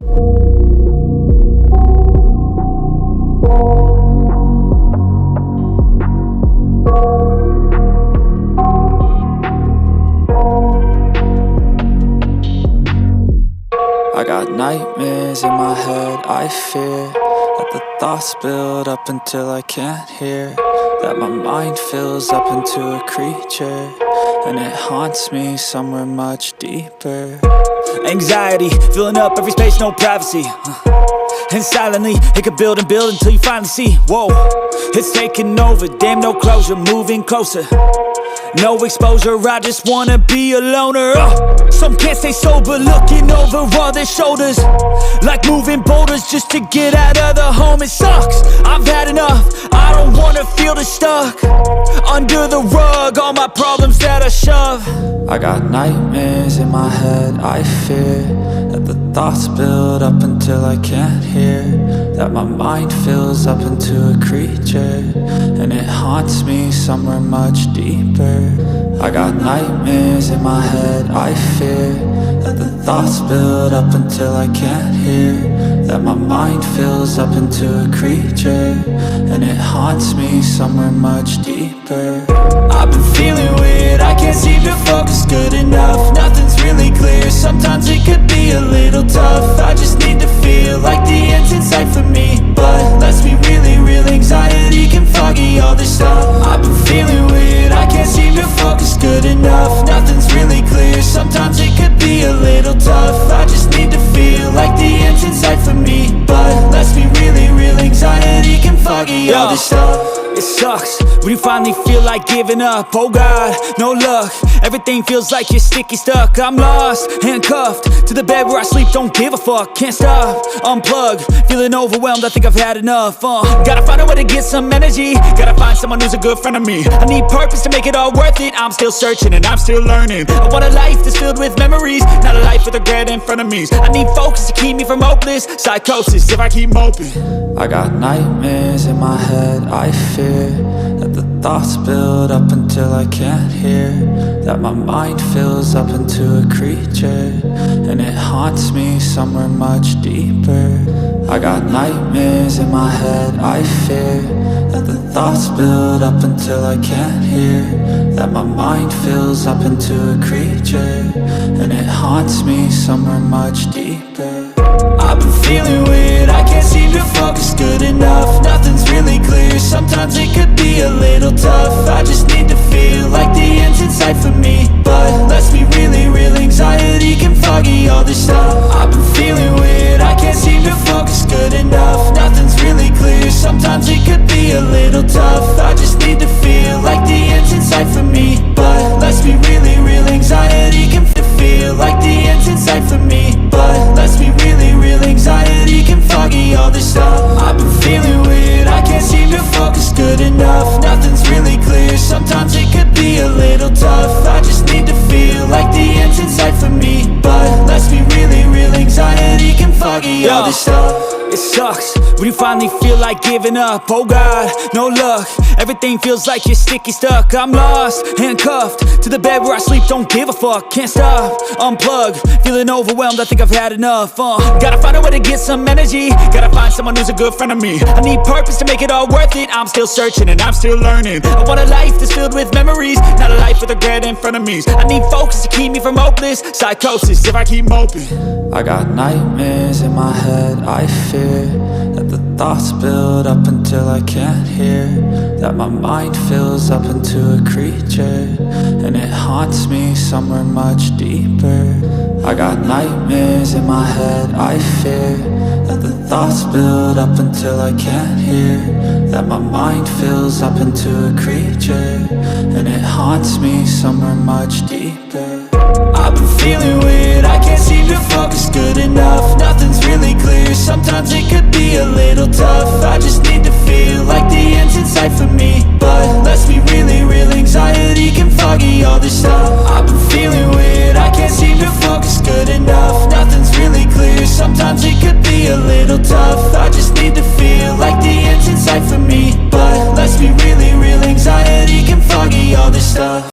I got nightmares in my head, I fear that the thoughts build up until I can't hear, that my mind fills up into a creature, and it haunts me somewhere much deeper. Anxiety, filling up every space, no privacy, and silently, it could build and build until you finally see, whoa, it's taking over, damn no closure, moving closer. No exposure, I just wanna be a loner. Some can't stay sober, looking over all their shoulders, like moving boulders just to get out of the home. It sucks, I've had enough, I don't wanna feel the stuck under the rug, all my problems that I shove. I got nightmares in my head, I fear that the thoughts build up until I can't hear, that my mind fills up into a creature, and it haunts me somewhere much deeper. I got nightmares in my head, I fear that the thoughts build up until I can't hear, that my mind fills up into a creature, and it haunts me somewhere much deeper. I've been feeling weird, I can't seem to focus good enough, nothing's really clear, sometimes it could be a little tough. I just need to feel like the end's in sight for me, but let's be really real, anxiety can foggy all this stuff. I've been feeling weird, I can't seem to focus good enough, nothing's really clear, sometimes it could be a little tough. I just need to feel like the end's in sight for me, but let's be really real, anxiety can foggy all this stuff. It sucks when you finally feel like giving up. Oh God, no luck, everything feels like you're sticky stuck. I'm lost, handcuffed to the bed where I sleep, don't give a fuck. Can't stop, unplug, feeling overwhelmed, I think I've had enough. Gotta find a way to get some energy, gotta find someone who's a good friend of me. I need purpose to make it all worth it, I'm still searching and I'm still learning. I want a life that's filled with memories, not a life with regret in front of me. I need focus to keep me from hopeless psychosis if I keep moping. I got nightmares in my head, I fear that the thoughts build up until I can't hear, that my mind fills up into a creature, and it haunts me somewhere much deeper. I got nightmares in my head, I fear that the thoughts build up until I can't hear, that my mind fills up into a creature, and it haunts me somewhere much deeper. I've been feeling weird, I can't seem to focus good enough, nothing's really clear, sometimes it could be a little tough. I just need to feel like the end's in sight for me, but let's be really real, anxiety can foggy all this stuff. I've been feeling weird, I can't seem to focus good enough, nothing's really clear, sometimes it could be a little tough. I just need to feel like the end's in sight for me, but let's be really real, anxiety can feel like the end's in sight for me, but let's be really real, anxiety can foggy all this stuff. I've been feeling weird, I can't seem to focus good enough, nothing's really clear, sometimes it could be a little tough. I just need to feel like the end's in sight for me, but let's be really real, anxiety can foggy all this stuff. It sucks when you finally feel like giving up. Oh God, no luck, everything feels like you're sticky stuck. I'm lost, handcuffed to the bed where I sleep, don't give a fuck. Can't stop, unplug, feeling overwhelmed, I think I've had enough. Gotta find a way to get some energy, gotta find someone who's a good friend of me. I need purpose to make it all worth it, I'm still searching and I'm still learning. I want a life that's filled with memories, not a life with regret in front of me. I need focus to keep me from hopeless psychosis if I keep moping. I got nightmares in my head, I fear that the thoughts build up until I can't hear, that my mind fills up into a creature, and it haunts me somewhere much deeper. I got nightmares in my head, I fear that the thoughts build up until I can't hear, that my mind fills up into a creature, and it haunts me somewhere much deeper. I've been feeling weird, I can't seem to focus good enough, nothing's really clear, sometimes it could be a little tough. I just need to feel like the end's in sight for me, but let's be really real, anxiety can foggy all this stuff.